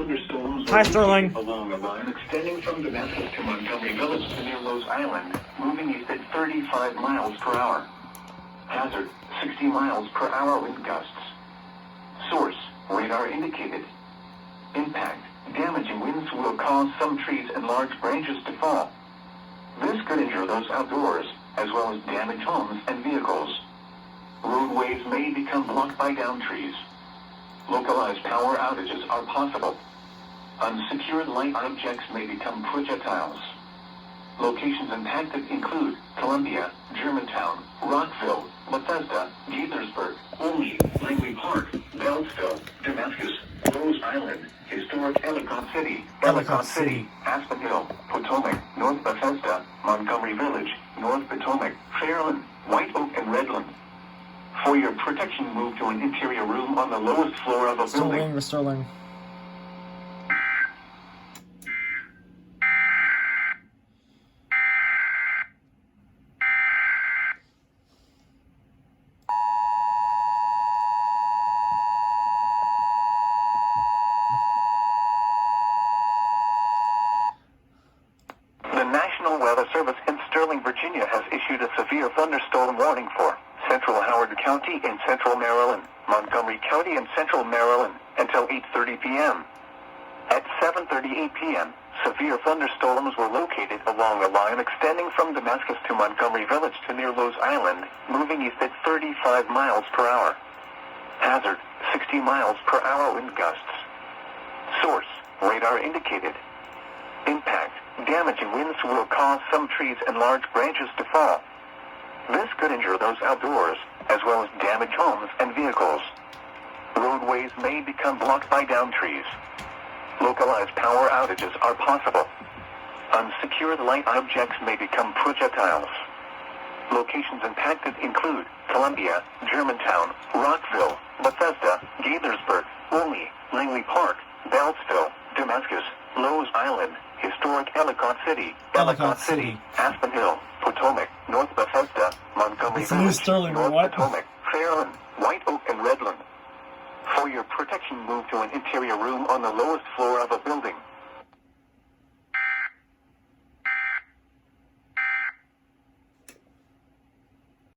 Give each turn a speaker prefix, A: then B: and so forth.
A: thunderstorms
B: Hi,
A: were
B: Sterling.
A: along a line extending from Damascus to Montgomery Village to near Rose Island, moving east at 35 miles per hour. Hazard, 60 miles per hour wind gusts. Source, radar indicated. Impact, damaging winds will cause some trees and large branches to fall. This could injure those outdoors, as well as damage homes and vehicles. Roadways may become blocked by downed trees. Localized power outages are possible. Unsecured light objects may become projectiles. Locations impacted include Columbia, Germantown, Rockville, Bethesda, Gaithersburg, Olney, Langley Park, Beltsville, Damascus, Rose Island, Historic Ellicott City, Aspen Hill, Potomac, North Bethesda, Montgomery Village, North Potomac, Fairland, White Oak, and Redland. For your protection, move to an interior room on the lowest floor of a building.
B: Sterling.
A: The National Weather Service in Sterling, Virginia has issued a severe thunderstorm warning for Central Howard County in Central Maryland, Montgomery County in Central Maryland, until 8:30 p.m. At 7:38 p.m., severe thunderstorms were located along a line extending from Damascus to Montgomery Village to near Rose Island, moving east at 35 miles per hour. Hazard, 60 miles per hour wind gusts. Source, radar indicated. Impact, damaging winds will cause some trees and large branches to fall. This could injure those outdoors, as well as damage homes and vehicles. Roadways may become blocked by downed trees. Localized power outages are possible. Unsecured light objects may become projectiles. Locations impacted include Columbia, Germantown, Rockville, Bethesda, Gaithersburg, Olney, Langley Park, Beltsville, Damascus, Rose Island, Historic Ellicott City, Aspen Hill, Potomac, North Bethesda, Montgomery Village, North Potomac, Fairland, White Oak, and Redland. For your protection, move to an interior room on the lowest floor of a building.